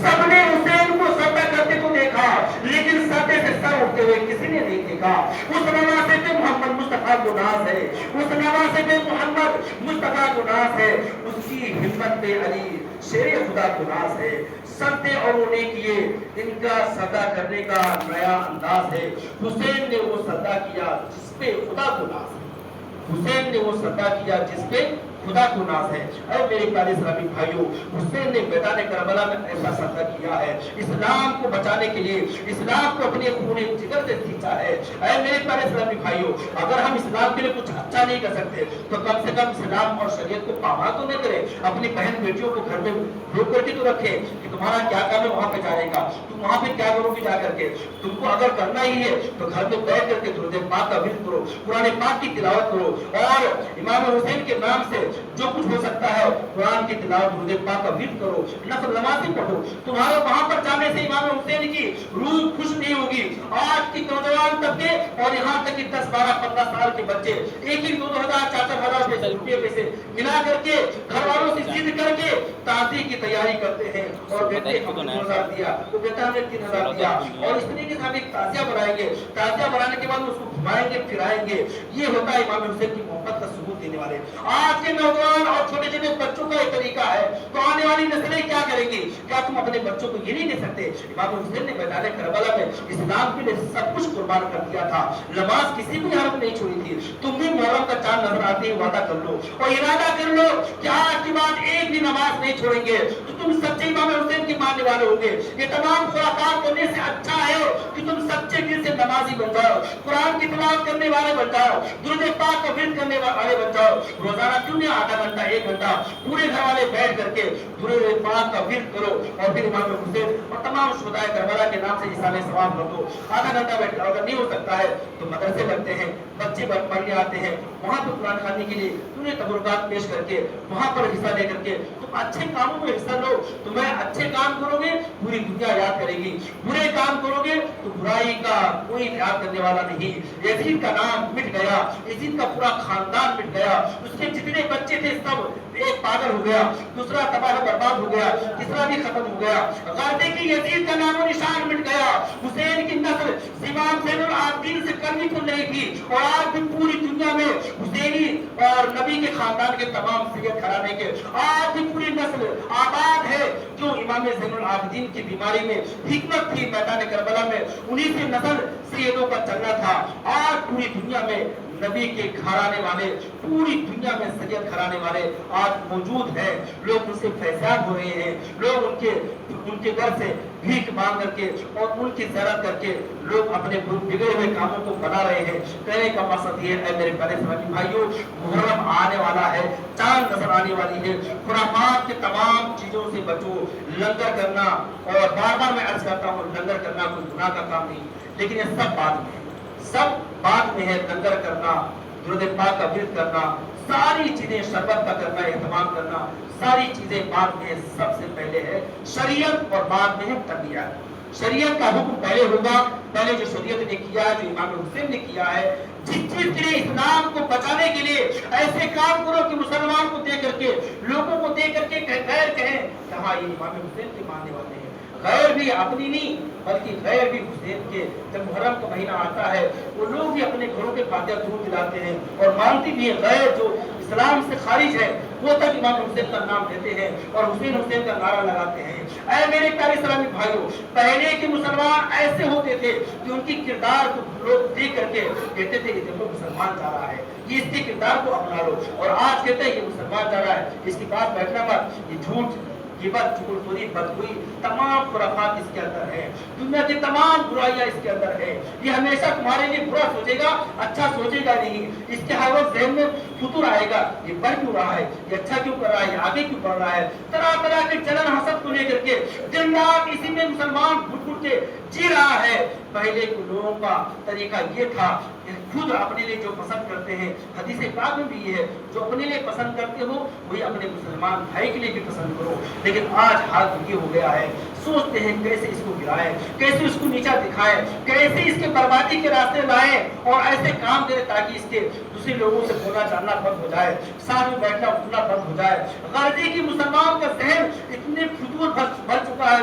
سب نے حسین کو سجدہ کرتے کو دیکھا لیکن سجدے سے سر اٹھتے ہوئے کسی نے نہیں دیکھا. اس نواسے پہ محمد مصطفیٰ کو ناز ہے, اس نواسے پہ محمد مصطفیٰ کو ناز ہے, اس کی ہمت پہ علی شیر خدا کو ناز ہے. سجدے اور نے کیے, ان کا سجدہ کرنے کا نیا انداز ہے. حسین نے وہ سجدہ کیا جس پہ خدا کو ناز ہے. حسین نے وہ سجدہ کیا جس پہ خدا کو ناز ہے. اے میرے پیارے اسلامی بھائیوں, حسین نے میدان کربلا میں ایسا سجدہ کیا ہے, اسلام کو بچانے کے لیے, اسلام کو اپنے خون جگر سے کھینچا ہے. اے میرے پیارے اسلامی بھائیوں, اگر ہم اسلام کے لیے کچھ اچھا نہیں کر سکتے تو کم سے کم اسلام اور شریعت کو پامال تو نہیں کرے. اپنی بہن بیٹیوں کو گھر میں روک کر کے تو رکھے کہ تمہارا کیا کام ہے وہاں پہ جانے کا, تم وہاں پہ کیا کرو گے جا کر کے. تم کو اگر کرنا ہی ہے تو گھر میں بیٹھ کر کے درود پاک کا ورد کرو, قرآن پاک کی تلاوت کرو, اور امام حسین کے نام سے جو کچھ ہو سکتا ہے قرآن کی تلاوت درود پاک کا ورد کرو, نفل نمازیں پڑھو. تمہارے وہاں پر جانے سے امام حسین کی روح خوش نہیں ہوگی. آج کی نوجوان طبقے اور یہاں تک کہ 10 12 15 سال کے بچے ایک ہی 2,000 4,000 روپے پیسے ملا کر کے گھر والوں سے ضد کر کے تعزیے کی تیاری کرتے ہیں, اور بیٹے ہم نے 2,000 دیا تو بیٹا نے 3,000 دیا, اور اس طریقے سے ہم ایک تعزیہ بنائیں گے. تعزیہ بنانے کے بعد اس کو گھمائیں گے پھرائیں گے. یہ ہوتا ہے امام حسین کی محبت کا ثبوت دینے والے. آج کے نوجوان اور چھوٹے چھوٹے بچوں کا ایک طریقہ ہے, تو آنے والی نسلیں کیا کریں گی؟ کیا تم اپنے بچوں کو یہ نہیں دے سکتے؟ امام حسین نے میدان کربلا میں اسلام کے لیے سب کچھ قربان کر دیا تھا. نماز کسی بھی حالت نہیں چھوڑی تھی. تم بھی محرم کا چاند نظر آتے ہی وعدہ کر لو اور ارادہ کر لو کہ آج کے بعد ایک بھی نماز نہیں چھوڑیں گے, تو تم سچے امام حسین کے ماننے والے ہوں گے. یہ تمام خرافات کرنے سے اچھا ہے کہ تم سچے دل سے نمازی بن جاؤ, قرآن کی تلاوت کرنے والے بن جاؤ, درود پاک کا ورد کرنے والے بن جاؤ. روزانہ کیوں نہیں آدھا گھنٹہ 1 گھنٹہ پورے گھر والے بیٹھ کر کے درود پاک کا ورد کرو, اور پھر امام حسین اور تمام شہدائے کربلا کے نام سے احسان ثواب کر دو. آدھا گھنٹہ بیٹھ کر, اگر نہیں ہو سکتا ہے تو مدرسے لگتے ہیں, بچے پڑھنے آتے ہیں, وہاں پہ قرآن خوانی کے لیے تمہیں تبرکات پیش کر کے وہاں پر حصہ لے کر کے تم اچھے کاموں میں حصہ لو. تمہیں اچھے کام کرو گے پوری دنیا یاد کرے گی, برے کام کرو گے تو برائی کا کوئی یاد کرنے والا نہیں. یزید کا نام مٹ گیا, یزید کا پورا خاندان مٹ گیا, اس کے جتنے بچے تھے سب ایک پاگل ہو گیا, دوسرا تباہ و برباد ہو گیا, تیسرا بھی ختم ہو گیا. غازی کی یزید کا نام و نشان مٹ گیا. حسین کی نسل امام زین العابدین سے کمی کو نہیں تھی, اور آج بھی پوری دنیا میں حسینی اور نبی کے خاندان کے تمام سید گھرانے کے آج بھی پوری نسل آباد ہے. جو امام زین العابدین کی بیماری میں حکمت تھی میدان کربلا میں, انہی سے نسل سیدوں کا چلنا تھا. آج پوری دنیا میں نبی کے گھرانے والے, پوری دنیا میں سید گھرانے والے آج موجود ہیں. لوگ ان سے فیضیاب ہو رہے ہیں, لوگ ان کے گھر سے بھیک مانگ کر کے اور ان کی زیارت کر کے لوگ اپنے بگڑے ہوئے کاموں کو بنا رہے ہیں. کہنے کا مقصد یہ ہے میرے پیارے اسلامی بھائیوں, محرم آنے والا ہے, چاند نظر آنے والی ہے. خرافات کے تمام چیزوں سے بچو. لنگر کرنا, اور بار بار میں عرض کرتا ہوں لنگر کرنا کوئی گناہ کا کام نہیں, لیکن یہ سب بعد میں, سب بعد میں ہے. لنگر کرنا, درود پاک کا ورد کرنا, ساری چیزیں شربت کا کرنا, اہتمام کرنا, ساری چیزیں بعد میں. سب سے پہلے ہے شریعت اور بعد میں ہے تربیت. شریعت کا حکم پہلے ہوگا. پہلے جو شریعت نے کیا ہے, جو امام حسین نے کیا ہے, جس چیز کے لیے اسلام کو بچانے کے لیے ایسے کام کرو کہ مسلمان کو دے کر کے, لوگوں کو دے کر کے غیر کہیں کہ ہاں یہ امام حسین کے ماننے والے ہیں. غیر بھی اپنی نہیں بلکہ غیر بھی حسین کے. جب محرم کا مہینہ آتا ہے وہ لوگ بھی اپنے گھروں کے فاتحہ درود دلاتے ہیں اور مانتی بھی ہیں. غیر جو اسلام سے خارج ہے وہ تک امام حسین کا نام لیتے ہیں اور حسین حسین کا نعرہ لگاتے ہیں. اے میرے پیارے اسلامی بھائیوں, پہلے کے مسلمان ایسے ہوتے تھے کہ ان کی کردار کو لوگ دیکھ کر کے کہتے تھے کہ دیکھو مسلمان جا رہا ہے, یہ اس کے کردار کو اپنا لو. اور آج کہتے ہیں یہ مسلمان جا رہا ہے, اس کے پاس بیٹھنا مت, یہ جھوٹ, غیبت, چغلخوری, بدگوئی, تمام خرافات اس کے اندر ہے. دنیا کی تمام برائیاں اس کے اندر ہے. یہ ہمیشہ تمہارے لیے برا سوچے گا, اچھا سوچے گا نہیں. اس کے ہر وقت ذہن میں فطور آئے گا, یہ بڑھ کیوں رہا ہے, یہ اچھا کیوں کر رہا ہے, یہ آگے کیوں بڑھ رہا ہے. طرح طرح کے جلن حسد کو لے کر کے دن رات اسی میں مسلمان گھٹ گھٹ کے جی رہا ہے. پہلے کے لوگوں کا طریقہ یہ تھا کہ خود اپنے لیے جو پسند کرتے ہیں, حدیث پاک میں بھی یہ ہے, جو اپنے لیے پسند کرتے ہو وہی اپنے مسلمان بھائی کے لیے بھی پسند کرو. لیکن آج حال یہ ہو گیا ہے, سوچتے ہیں کیسے اس کو گرائیں, کیسے اس کو نیچا دکھائیں, کیسے اس کے بربادی کے راستے لائیں اور ایسے کام کریں تاکہ اس کے دوسرے لوگوں سے بولنا چالنا بند ہو جائے, ساتھ میں بیٹھنا اٹھنا بند ہو جائے. غازی کی مسلمان کا ذہن اتنے فضول بھر چکا ہے,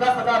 10,000,